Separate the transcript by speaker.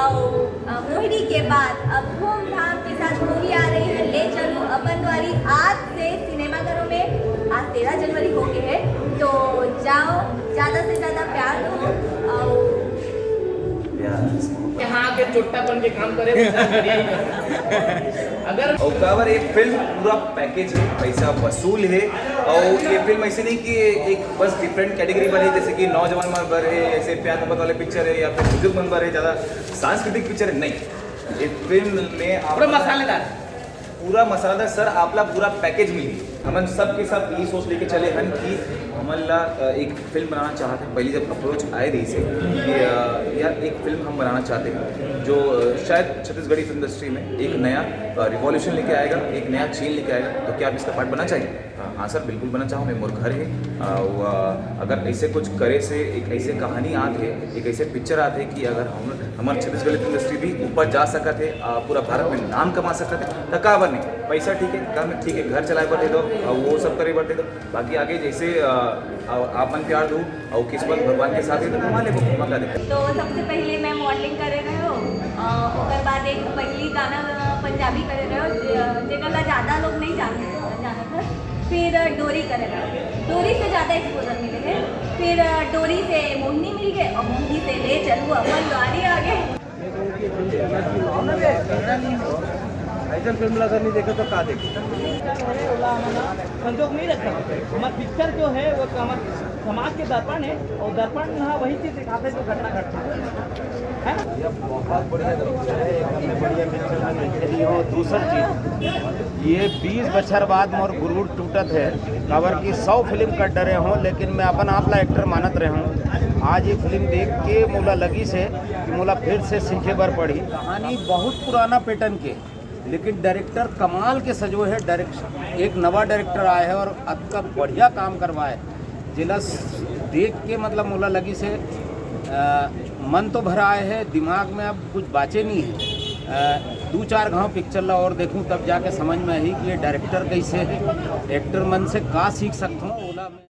Speaker 1: मोहिनी के बाद अब धूमधाम के साथ मूवी आ रही है ले चलूं अपन द्वारी। आज से सिनेमाघरों में आज 13 जनवरी हो गए है, तो जाओ ज़्यादा से ज़्यादा प्यार दो।
Speaker 2: यहाँ आके चोट्टापन के काम करे अगर
Speaker 3: ओकावर एक फिल्म पूरा पैकेज है, पैसा वसूल है। और ये फिल्म ऐसे नहीं कि एक बस डिफरेंट कैटेगरी पर है, जैसे कि नौजवान मंबर है, ऐसे प्यार मोहब्बत वाले पिक्चर है, या फिर बुजुर्ग मंबर है, ज़्यादा सांस्कृतिक पिक्चर है। नहीं, ये फिल्म में
Speaker 2: पूरा मसालेदार
Speaker 3: सर आपला पूरा पैकेज मिली। हम सब के सब ये सोच लेके चले हन कि हमला एक फिल्म बनाना चाहते हैं। पहले जब अप्रोच आए रही से कि यार एक फिल्म हम बनाना चाहते हैं जो शायद छत्तीसगढ़ी फिल्म इंडस्ट्री में एक नया रिवॉल्यूशन लेके आएगा, एक नया चेंज लेके आएगा, तो क्या आप इसका पार्ट बनना चाहिए? हाँ सर, बिल्कुल बनना चाहूँ। मैं मोर घर है। अगर ऐसे कुछ करे से एक ऐसे कहानी आते है, एक ऐसे पिक्चर आते हैं कि अगर हमारे छत्तीसगढ़ी फिल्म इंडस्ट्री भी ऊपर जा सका थे, पूरा भारत में नाम कमा सकते थे, तकावर नहीं। पैसा ठीक है, काम ठीक है, घर चलाए बढ़ते दो, वो सब करे बढ़ते दो। बाकी आगे जैसे आप मन प्यार दो और किस्मत भगवान के साथ ही तो कमा ले मौका दे।
Speaker 1: तो सबसे पहले मैं मॉडलिंग करे रहे हो, ओकर बाद एक पहली गाना पंजाबी करे रहे हो, जेकरा ज़्यादा लोग नहीं जानत है। फिर डोरी करे रहे हो, डोरी से ज़्यादा एक्सपोजर मिले है। फिर डोरी से मोहिनी मिल गए और मोहिनी से ले चलूँ अपन द्वारी आ गए।
Speaker 4: ऐसा फिल्म लगा नहीं देखा तो का देखे
Speaker 2: संजोग नहीं रखा। हमारा पिक्चर जो है वो समाज के दर्पण है, और दर्पण वही चीज दिखाते हैं जो घटना घटना है ना।
Speaker 4: ये बहुत बढ़िया पिक्चर है, एकदम बढ़िया पिक्चर में देखी। और दूसरी चीज़ ये 20 बछर बाद मोर गुरूर टूटत है कवर की 100 फिल्म कर डरे हों, लेकिन मैं अपन आपला एक्टर मानत रहे हूँ। आज ये फिल्म देख के मोला लगी से कि मोला फिर से सीखे बर पड़ी। कहानी बहुत पुराना पैटर्न के, लेकिन डायरेक्टर कमाल के सजो है। एक नवा डायरेक्टर आया है और अतका बढ़िया काम करवाए, जिला देख के मतलब मोला लगी से मन तो भरा आए है, दिमाग में अब कुछ बाचे नहीं है। 2-4 घाव पिक्चर ला और देखूं तब जाके समझ में आई कि ये डायरेक्टर कैसे है, एक्टर मन से का सीख सकता हूँ। ओला में